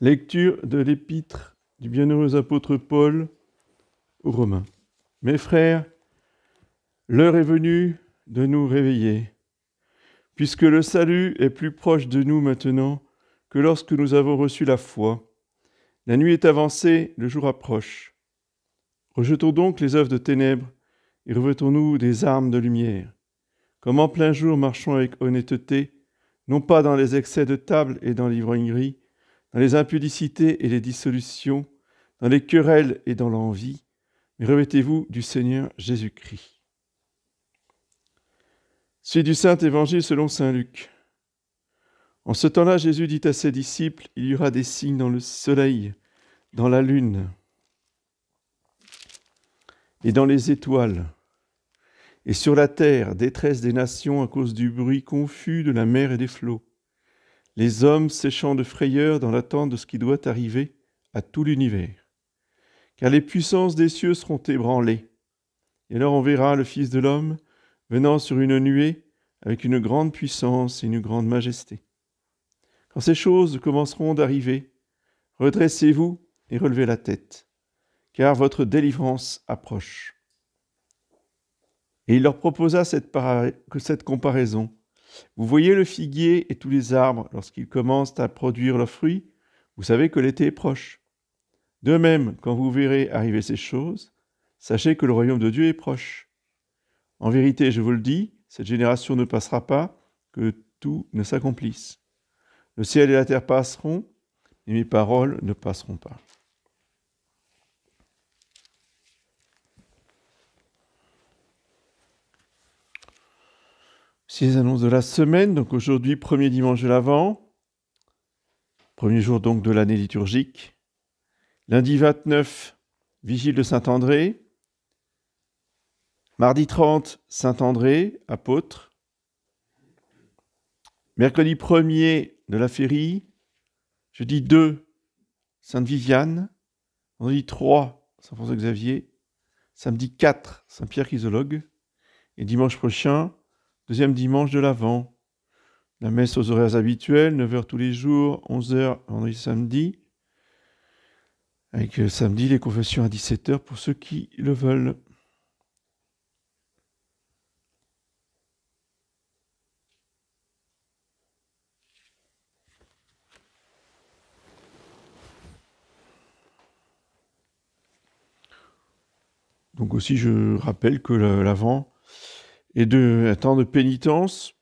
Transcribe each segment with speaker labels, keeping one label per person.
Speaker 1: Lecture de l'épître du bienheureux apôtre Paul aux Romains. Mes frères, l'heure est venue de nous réveiller, puisque le salut est plus proche de nous maintenant que lorsque nous avons reçu la foi. La nuit est avancée, le jour approche. Rejetons donc les œuvres de ténèbres et revêtons-nous des armes de lumière. Comme en plein jour, marchons avec honnêteté, non pas dans les excès de table et dans l'ivrognerie, dans les impudicités et les dissolutions, dans les querelles et dans l'envie, mais revêtez-vous du Seigneur Jésus-Christ. Suite du Saint Évangile selon saint Luc. En ce temps-là, Jésus dit à ses disciples, il y aura des signes dans le soleil, dans la lune et dans les étoiles, et sur la terre, détresse des nations à cause du bruit confus de la mer et des flots. Les hommes séchant de frayeur dans l'attente de ce qui doit arriver à tout l'univers. Car les puissances des cieux seront ébranlées. Et alors on verra le Fils de l'homme venant sur une nuée avec une grande puissance et une grande majesté. Quand ces choses commenceront d'arriver, redressez-vous et relevez la tête, car votre délivrance approche. Et il leur proposa cette comparaison. Vous voyez le figuier et tous les arbres, lorsqu'ils commencent à produire leurs fruits, vous savez que l'été est proche. De même, quand vous verrez arriver ces choses, sachez que le royaume de Dieu est proche. En vérité, je vous le dis, cette génération ne passera pas, que tout ne s'accomplisse. Le ciel et la terre passeront, mais mes paroles ne passeront pas. Voici les annonces de la semaine. Donc aujourd'hui, premier dimanche de l'Avent, premier jour donc de l'année liturgique. Lundi 29, vigile de Saint-André. Mardi 30, Saint-André, apôtre. Mercredi 1er de la Férie. Jeudi 2, Sainte Viviane. Vendredi 3, Saint François Xavier. Samedi 4, Saint Pierre Chrysologue. Et dimanche prochain, deuxième dimanche de l'Avent. La messe aux horaires habituels, 9h tous les jours, 11h vendredi samedi. Avec samedi les confessions à 17h pour ceux qui le veulent. Donc aussi, je rappelle que l'Avent est un temps de pénitence.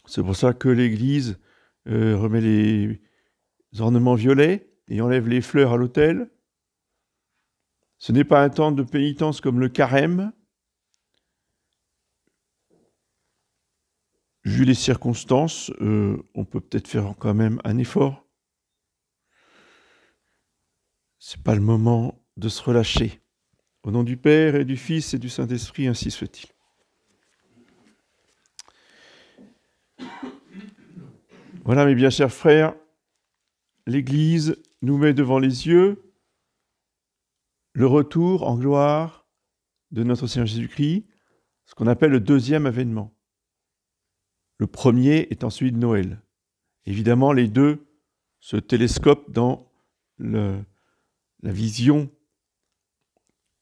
Speaker 1: C'est pour ça que l'Église remet les ornements violets et enlève les fleurs à l'autel. Ce n'est pas un temps de pénitence comme le carême. Vu les circonstances, on peut peut-être faire quand même un effort. C'est pas le moment de se relâcher. Au nom du Père et du Fils et du Saint-Esprit, ainsi soit-il. Voilà, mes bien chers frères, l'Église nous met devant les yeux le retour en gloire de notre Seigneur Jésus-Christ, ce qu'on appelle le deuxième avènement. Le premier est ensuite Noël. Évidemment, les deux se télescopent dans la vision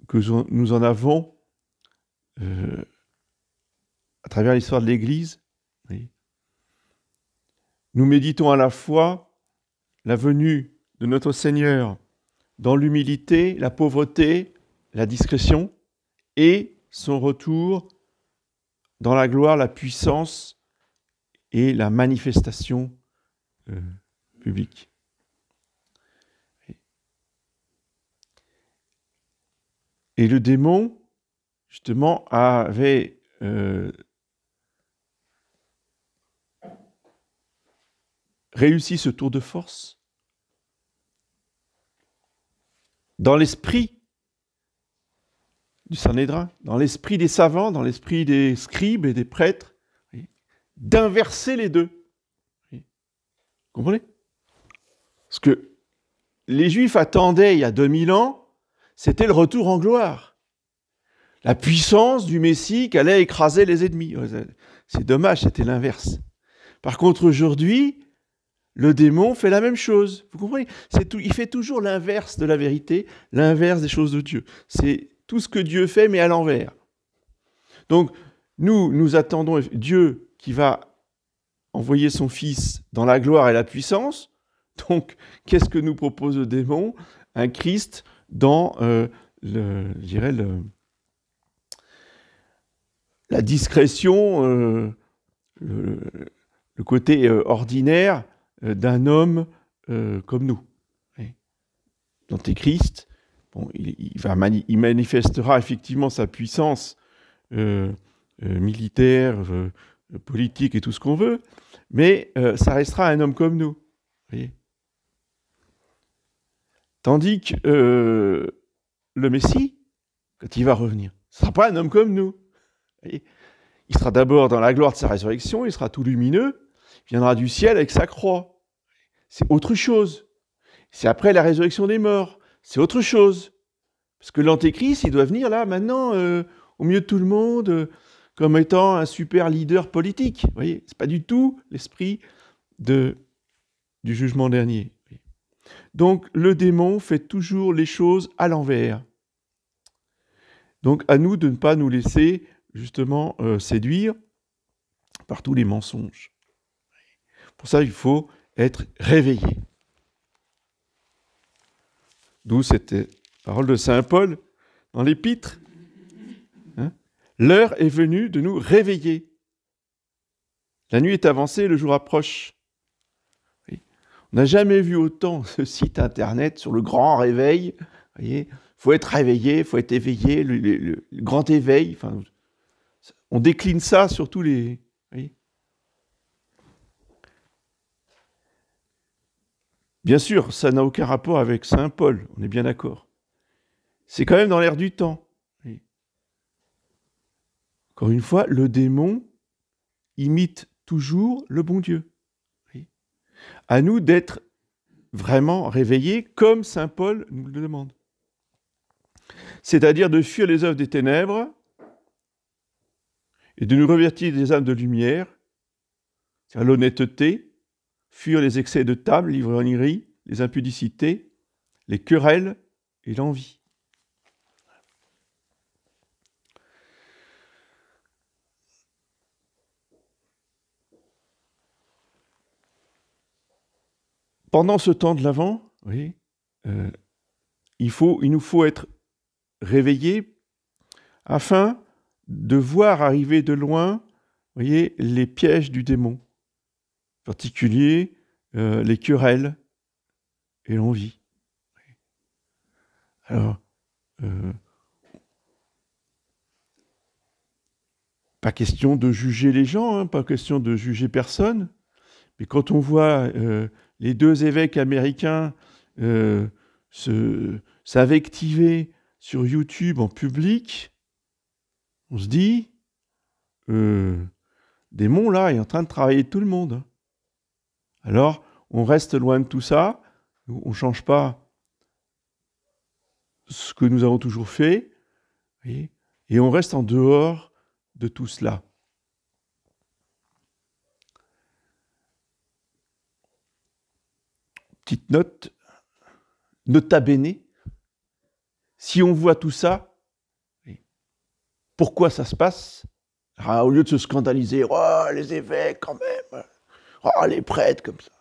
Speaker 1: que nous en avons à travers l'histoire de l'Église. Oui. Nous méditons à la fois la venue de notre Seigneur dans l'humilité, la pauvreté, la discrétion, et son retour dans la gloire, la puissance et la manifestation publique. Et le démon, justement, avait réussi ce tour de force dans l'esprit du Sanhédrin, dans l'esprit des savants, dans l'esprit des scribes et des prêtres, d'inverser les deux. Vous comprenez ? Parce que les Juifs attendaient il y a 2000 ans, c'était le retour en gloire. La puissance du Messie qui allait écraser les ennemis. C'est dommage, c'était l'inverse. Par contre, aujourd'hui, le démon fait la même chose. Vous comprenez? Il fait toujours l'inverse de la vérité, l'inverse des choses de Dieu. C'est tout ce que Dieu fait, mais à l'envers. Donc, nous attendons Dieu qui va envoyer son Fils dans la gloire et la puissance. Donc, qu'est-ce que nous propose le démon? Un Christ dans la discrétion, le côté ordinaire d'un homme comme nous. L'Antéchrist, bon, il manifestera effectivement sa puissance militaire, politique et tout ce qu'on veut, mais ça restera un homme comme nous. Voyez. Tandis que le Messie, quand il va revenir, ce ne sera pas un homme comme nous. Voyez. Il sera d'abord dans la gloire de sa résurrection, il sera tout lumineux, il viendra du ciel avec sa croix. C'est autre chose. C'est après la résurrection des morts. C'est autre chose. Parce que l'Antéchrist, il doit venir là, maintenant, au milieu de tout le monde, comme étant un super leader politique. Vous voyez, c'est pas du tout l'esprit du jugement dernier. Donc, le démon fait toujours les choses à l'envers. Donc, à nous de ne pas nous laisser, justement, séduire par tous les mensonges. Pour ça, il faut être réveillé. D'où cette parole de saint Paul dans l'Épître. L'heure est venue de nous réveiller. La nuit est avancée, le jour approche. Oui. On n'a jamais vu autant ce site internet sur le grand réveil. Il faut être réveillé, il faut être éveillé, le grand éveil. Enfin, on décline ça sur tous les... Oui. Bien sûr, ça n'a aucun rapport avec saint Paul, on est bien d'accord. C'est quand même dans l'air du temps. Oui. Encore une fois, le démon imite toujours le bon Dieu. Oui. À nous d'être vraiment réveillés comme saint Paul nous le demande. C'est-à-dire de fuir les œuvres des ténèbres et de nous revêtir des âmes de lumière, c'est-à-dire l'honnêteté, fuir les excès de table, l'ivrognerie, les impudicités, les querelles et l'envie. Pendant ce temps de l'Avent, oui, il nous faut être réveillés afin de voir arriver de loin, voyez, les pièges du démon, en particulier les querelles et l'envie. Alors, pas question de juger les gens, pas question de juger personne, mais quand on voit les deux évêques américains s'invectiver sur YouTube en public, on se dit, démon là est en train de travailler tout le monde. Alors, on reste loin de tout ça, on ne change pas ce que nous avons toujours fait, et on reste en dehors de tout cela. Petite note, nota bene, si on voit tout ça, pourquoi ça se passe? Au lieu de se scandaliser, oh, les évêques quand même, oh, les prêtres comme ça.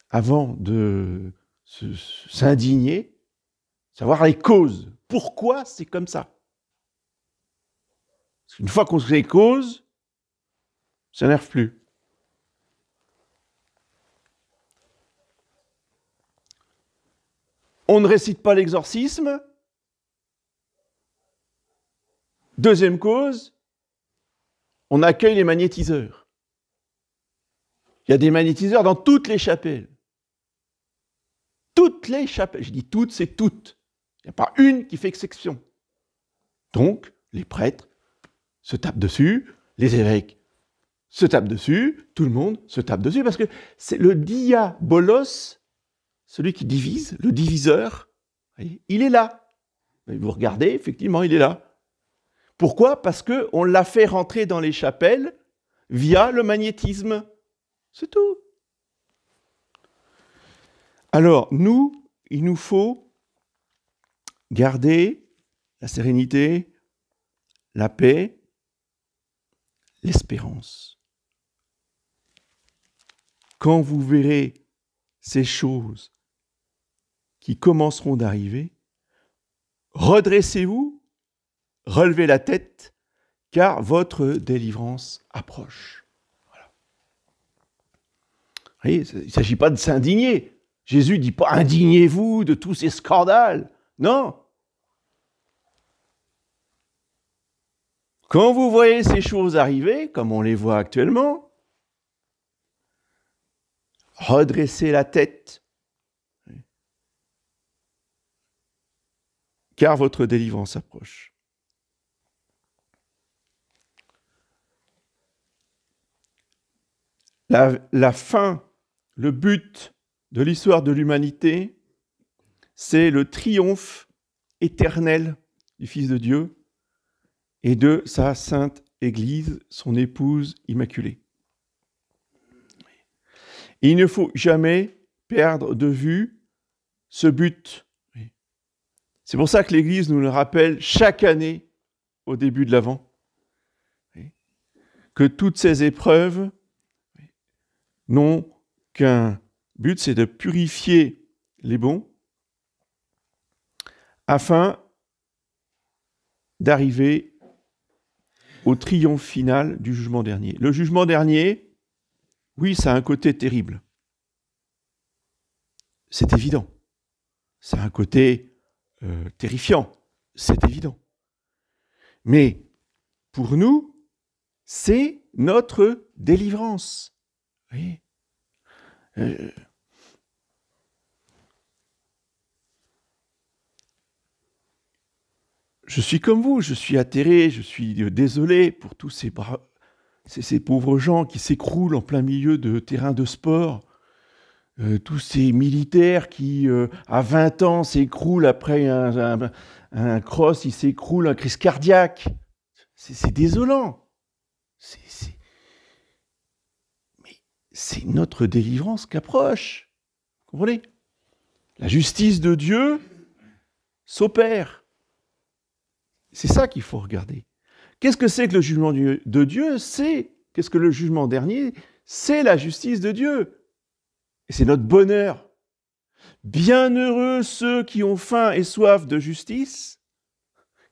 Speaker 1: Avant de s'indigner, savoir les causes. Pourquoi c'est comme ça? Parce qu'une fois qu'on sait les causes, ça n'énerve plus. On ne récite pas l'exorcisme. Deuxième cause, on accueille les magnétiseurs. Il y a des magnétiseurs dans toutes les chapelles. Toutes les chapelles. Je dis toutes, c'est toutes. Il n'y a pas une qui fait exception. Donc, les prêtres se tapent dessus, les évêques se tapent dessus, tout le monde se tape dessus, parce que c'est le diabolos, celui qui divise, le diviseur, il est là. Vous regardez, effectivement, il est là. Pourquoi? Parce qu'on l'a fait rentrer dans les chapelles, via le magnétisme. C'est tout. Alors, il nous faut garder la sérénité, la paix, l'espérance. Quand vous verrez ces choses qui commenceront d'arriver, redressez-vous, relevez la tête, car votre délivrance approche. Voilà. Vous voyez, il ne s'agit pas de s'indigner. Jésus ne dit pas « indignez-vous de tous ces scandales ». Non. Quand vous voyez ces choses arriver, comme on les voit actuellement, redressez la tête, car votre délivrance approche. La fin, le but de l'histoire de l'humanité, c'est le triomphe éternel du Fils de Dieu et de sa sainte Église, son épouse immaculée. Il ne faut jamais perdre de vue ce but. C'est pour ça que l'Église nous le rappelle chaque année au début de l'Avent, que toutes ces épreuves n'ont qu'un but, c'est de purifier les bons afin d'arriver au triomphe final du jugement dernier. Le jugement dernier, oui, ça a un côté terrible. C'est évident. Ça a un côté terrifiant. C'est évident. Mais pour nous, c'est notre délivrance. Vous voyez ? Je suis comme vous, je suis atterré, je suis désolé pour tous ces pauvres gens qui s'écroulent en plein milieu de terrains de sport, tous ces militaires qui, à 20 ans, s'écroulent après un cross, ils s'écroulent, un crise cardiaque. C'est désolant. Mais c'est notre délivrance qu'approche. Vous comprenez ? La justice de Dieu s'opère. C'est ça qu'il faut regarder. Qu'est-ce que c'est que le jugement de Dieu ? Qu'est-ce que le jugement dernier ? C'est la justice de Dieu. Et c'est notre bonheur. Bienheureux ceux qui ont faim et soif de justice,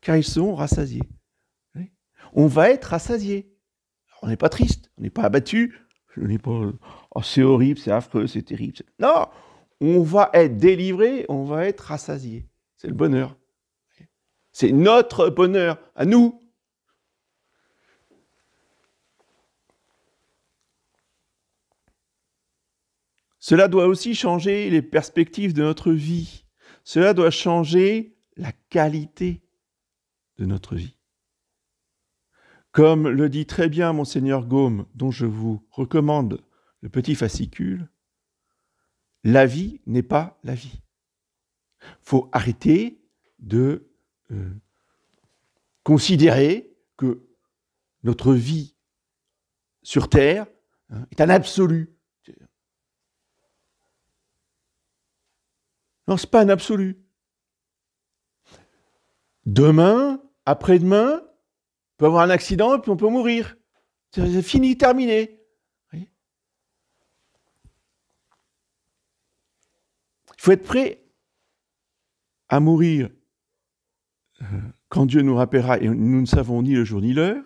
Speaker 1: car ils seront rassasiés. On va être rassasiés. On n'est pas triste, on n'est pas abattu, on n'est pas « oh, c'est horrible, c'est affreux, c'est terrible ». Non, on va être délivré, on va être rassasié. C'est le bonheur. C'est notre bonheur, à nous. Cela doit aussi changer les perspectives de notre vie. Cela doit changer la qualité de notre vie. Comme le dit très bien Monseigneur Gaume, dont je vous recommande le petit fascicule, la vie n'est pas la vie. Il faut arrêter de considérer que notre vie sur Terre est un absolu. Non, ce n'est pas un absolu. Demain, après-demain, on peut avoir un accident et puis on peut mourir. C'est fini, terminé. Il faut être prêt à mourir quand Dieu nous rappellera, et nous ne savons ni le jour ni l'heure.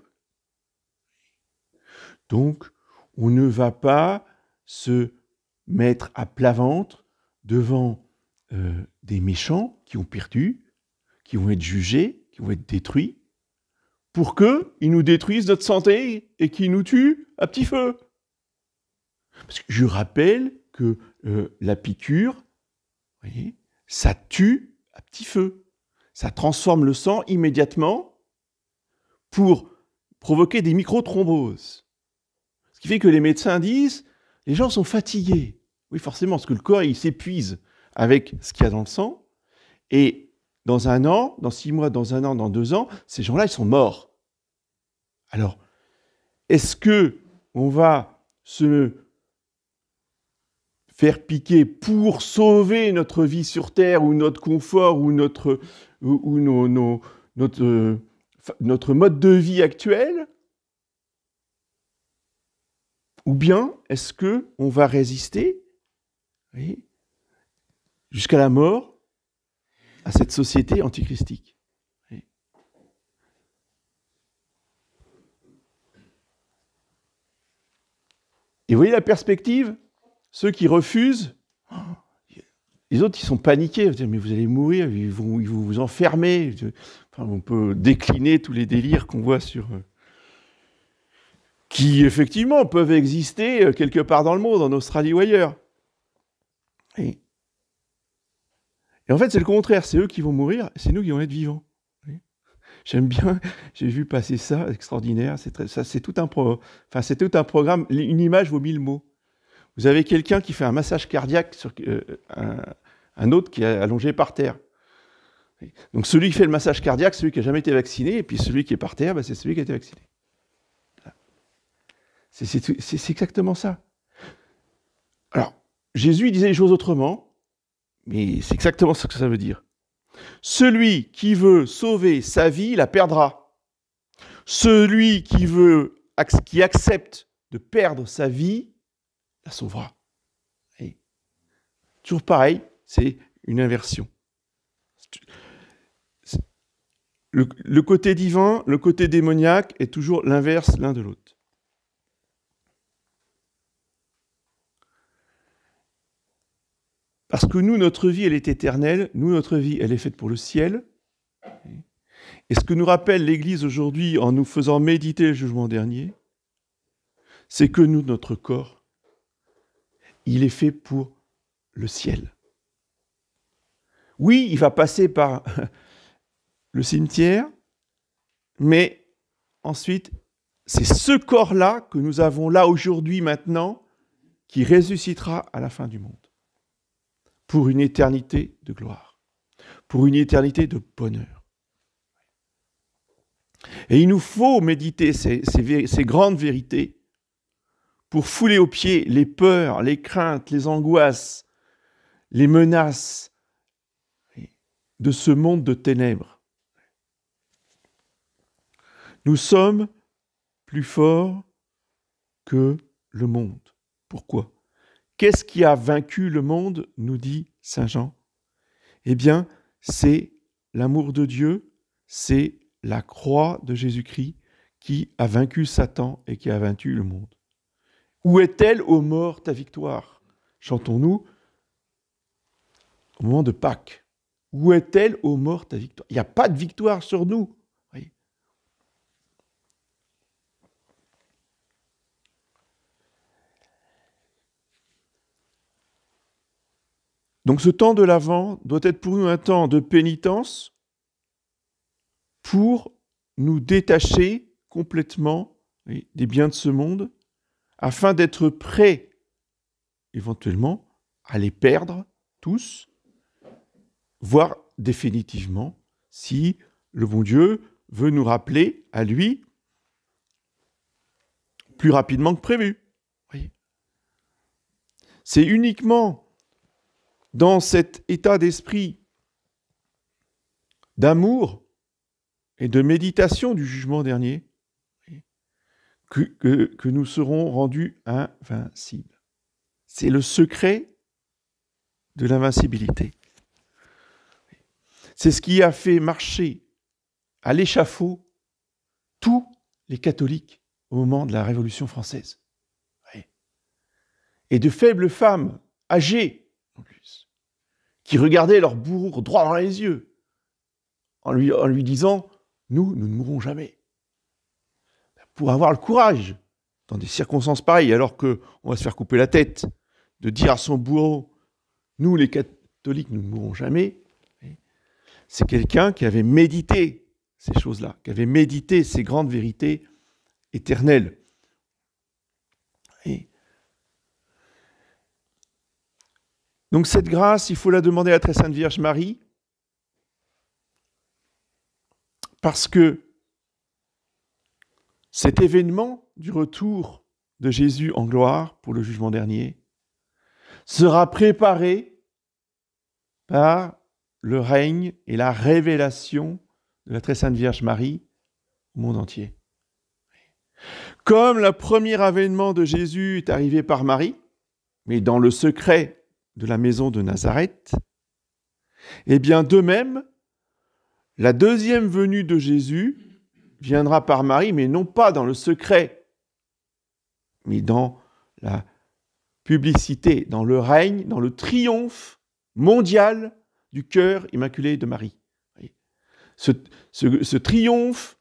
Speaker 1: Donc, on ne va pas se mettre à plat ventre devant des méchants qui ont perdu, qui vont être jugés, qui vont être détruits, pour qu'ils nous détruisent notre santé et qu'ils nous tuent à petit feu. Parce que je rappelle que la piqûre, vous voyez, ça tue à petit feu. Ça transforme le sang immédiatement pour provoquer des microthromboses. Ce qui fait que les médecins disent, les gens sont fatigués. Oui, forcément, parce que le corps, il s'épuise avec ce qu'il y a dans le sang. Et dans 1 an, dans 6 mois, dans 1 an, dans 2 ans, ces gens-là, ils sont morts. Alors, est-ce que on va se faire piquer pour sauver notre vie sur Terre ou notre confort ou notre mode de vie actuel? Ou bien est-ce qu'on va résister, oui, jusqu'à la mort à cette société antichristique? Oui. Et vous voyez la perspective? Ceux qui refusent, les autres, ils sont paniqués. Mais vous allez mourir, ils vont vous enfermer. Enfin, on peut décliner tous les délires qu'on voit sur... qui, effectivement, peuvent exister quelque part dans le monde, en Australie ou ailleurs. Et en fait, c'est le contraire. C'est eux qui vont mourir, c'est nous qui vont être vivants. J'aime bien, j'ai vu passer ça, extraordinaire. C'est tout un programme. Une image vaut 1000 mots. Vous avez quelqu'un qui fait un massage cardiaque sur un autre qui est allongé par terre. Donc celui qui fait le massage cardiaque, celui qui n'a jamais été vacciné, et puis celui qui est par terre, c'est celui qui a été vacciné. C'est exactement ça. Alors, Jésus disait les choses autrement, mais c'est exactement ce que ça veut dire. Celui qui veut sauver sa vie la perdra. Celui qui accepte de perdre sa vie la sauvera. Et toujours pareil, c'est une inversion. Le côté divin, le côté démoniaque est toujours l'inverse l'un de l'autre. Parce que nous, notre vie, elle est éternelle. Nous, notre vie, elle est faite pour le ciel. Et ce que nous rappelle l'Église aujourd'hui en nous faisant méditer le jugement dernier, c'est que nous, notre corps, il est fait pour le ciel. Oui, il va passer par le cimetière, mais ensuite, c'est ce corps-là que nous avons là aujourd'hui, maintenant, qui ressuscitera à la fin du monde. Pour une éternité de gloire, pour une éternité de bonheur. Et il nous faut méditer ces grandes vérités pour fouler aux pieds les peurs, les craintes, les angoisses, les menaces de ce monde de ténèbres. Nous sommes plus forts que le monde. Pourquoi ? Qu'est-ce qui a vaincu le monde, nous dit saint Jean ? Eh bien, c'est l'amour de Dieu, c'est la croix de Jésus-Christ qui a vaincu Satan et qui a vaincu le monde. Où est-elle, ô mort, ta victoire ? Chantons-nous au moment de Pâques. Où est-elle, ô mort, ta victoire ? Il n'y a pas de victoire sur nous. Oui. Donc ce temps de l'Avent doit être pour nous un temps de pénitence pour nous détacher complètement des biens de ce monde, afin d'être prêts éventuellement à les perdre tous, voire définitivement, si le bon Dieu veut nous rappeler à lui plus rapidement que prévu. Oui. C'est uniquement dans cet état d'esprit d'amour et de méditation du jugement dernier que nous serons rendus invincibles. C'est le secret de l'invincibilité. C'est ce qui a fait marcher à l'échafaud tous les catholiques au moment de la Révolution française. Et de faibles femmes, âgées en plus, qui regardaient leur bourreau droit dans les yeux, en lui disant « Nous ne mourrons jamais ». Pour avoir le courage, dans des circonstances pareilles, alors qu'on va se faire couper la tête, de dire à son bourreau « Nous, les catholiques, nous ne mourrons jamais », c'est quelqu'un qui avait médité ces choses-là, qui avait médité ces grandes vérités éternelles. Et donc cette grâce, il faut la demander à la très sainte Vierge Marie, parce que cet événement du retour de Jésus en gloire pour le jugement dernier sera préparé par le règne et la révélation de la très sainte Vierge Marie au monde entier. Comme le premier avènement de Jésus est arrivé par Marie, mais dans le secret de la maison de Nazareth, eh bien de même, la deuxième venue de Jésus viendra par Marie, mais non pas dans le secret, mais dans la publicité, dans le règne, dans le triomphe mondial du cœur immaculé de Marie. Ce triomphe,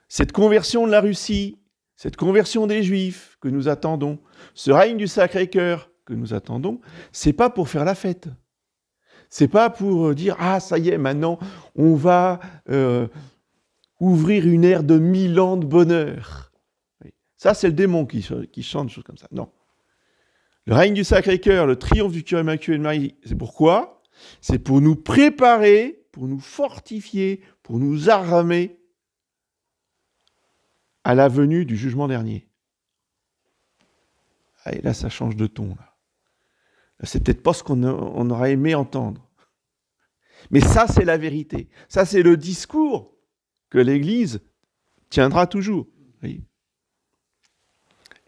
Speaker 1: cette conversion de la Russie, cette conversion des Juifs que nous attendons, ce règne du Sacré-Cœur que nous attendons, c'est pas pour faire la fête. C'est pas pour dire « Ah, ça y est, maintenant, on va ouvrir une ère de 1000 ans de bonheur. » Ça, c'est le démon qui chante des choses comme ça. Non. Le règne du Sacré-Cœur, le triomphe du cœur immaculé de Marie, c'est pourquoi ? C'est pour nous préparer, pour nous fortifier, pour nous armer à la venue du jugement dernier. Et là, ça change de ton. Là, c'est peut-être pas ce qu'on aurait aimé entendre. Mais ça, c'est la vérité. Ça, c'est le discours que l'Église tiendra toujours. Oui.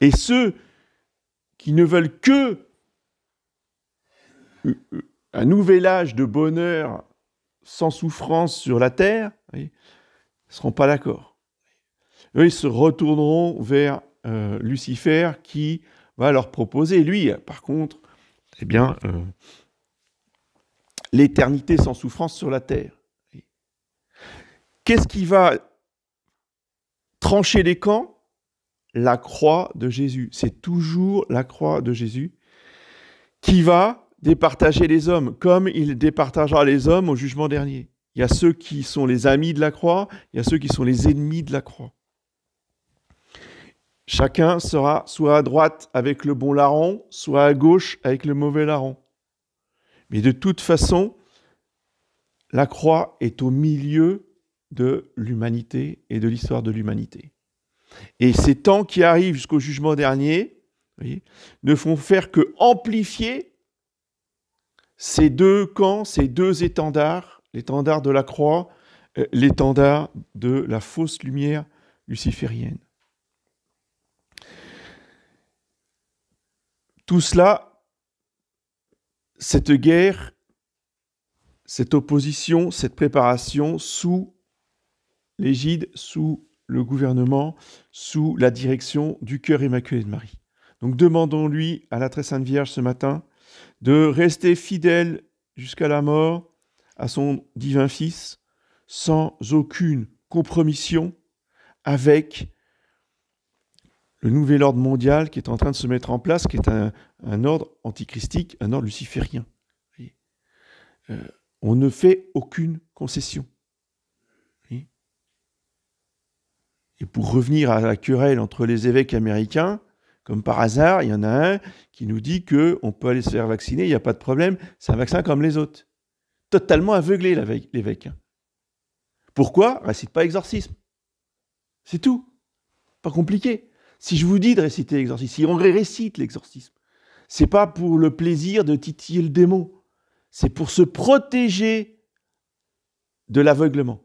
Speaker 1: Et ceux qui ne veulent que un nouvel âge de bonheur sans souffrance sur la terre, oui, ne seront pas d'accord. Eux, ils se retourneront vers Lucifer qui va leur proposer, lui, par contre, eh bien, l'éternité sans souffrance sur la terre. Qu'est-ce qui va trancher les camps ? La croix de Jésus. C'est toujours la croix de Jésus qui va départager les hommes, comme il départagera les hommes au jugement dernier. Il y a ceux qui sont les amis de la croix, il y a ceux qui sont les ennemis de la croix. Chacun sera soit à droite avec le bon larron, soit à gauche avec le mauvais larron. Mais de toute façon, la croix est au milieu de l'humanité et de l'histoire de l'humanité. Et ces temps qui arrivent jusqu'au jugement dernier, voyez, ne font faire que amplifier ces deux camps, ces deux étendards, l'étendard de la croix, l'étendard de la fausse lumière luciférienne. Tout cela, cette guerre, cette opposition, cette préparation sous l'égide, sous le gouvernement, sous la direction du cœur immaculé de Marie. Donc demandons-lui à la très sainte Vierge ce matin de rester fidèle jusqu'à la mort à son divin Fils, sans aucune compromission avec le nouvel ordre mondial qui est en train de se mettre en place, qui est un ordre antichristique, un ordre luciférien. On ne fait aucune concession. Et pour revenir à la querelle entre les évêques américains, comme par hasard, il y en a un qui nous dit qu'on peut aller se faire vacciner, il n'y a pas de problème, c'est un vaccin comme les autres. Totalement aveuglé, l'évêque. Pourquoi ? Récite pas exorcisme. C'est tout. Pas compliqué. Si je vous dis de réciter l'exorcisme, si on récite l'exorcisme, c'est pas pour le plaisir de titiller le démon, c'est pour se protéger de l'aveuglement.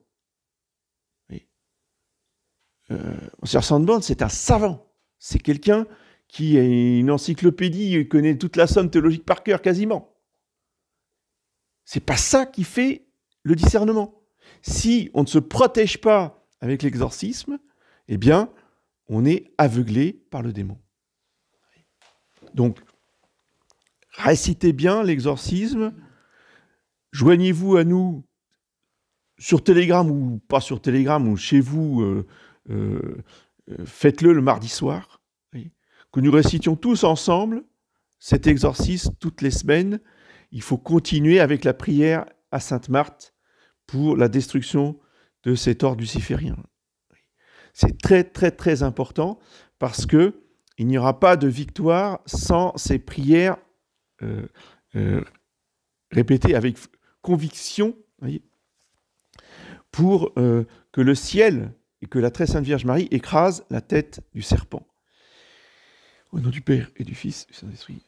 Speaker 1: Monsieur Sandborn, c'est un savant. C'est quelqu'un qui a une encyclopédie, il connaît toute la somme théologique par cœur, quasiment. C'est pas ça qui fait le discernement. Si on ne se protège pas avec l'exorcisme, eh bien, on est aveuglé par le démon. Donc, récitez bien l'exorcisme, joignez-vous à nous sur Telegram ou pas sur Telegram, ou chez vous, faites-le le mardi soir, que nous récitions tous ensemble cet exorcisme toutes les semaines. Il faut continuer avec la prière à Sainte Marthe pour la destruction de cet ordre luciférien. C'est très, très, très important parce qu'il n'y aura pas de victoire sans ces prières répétées avec conviction, voyez, pour que le ciel et que la très sainte Vierge Marie écrase la tête du serpent. Au nom du Père et du Fils et du Saint-Esprit.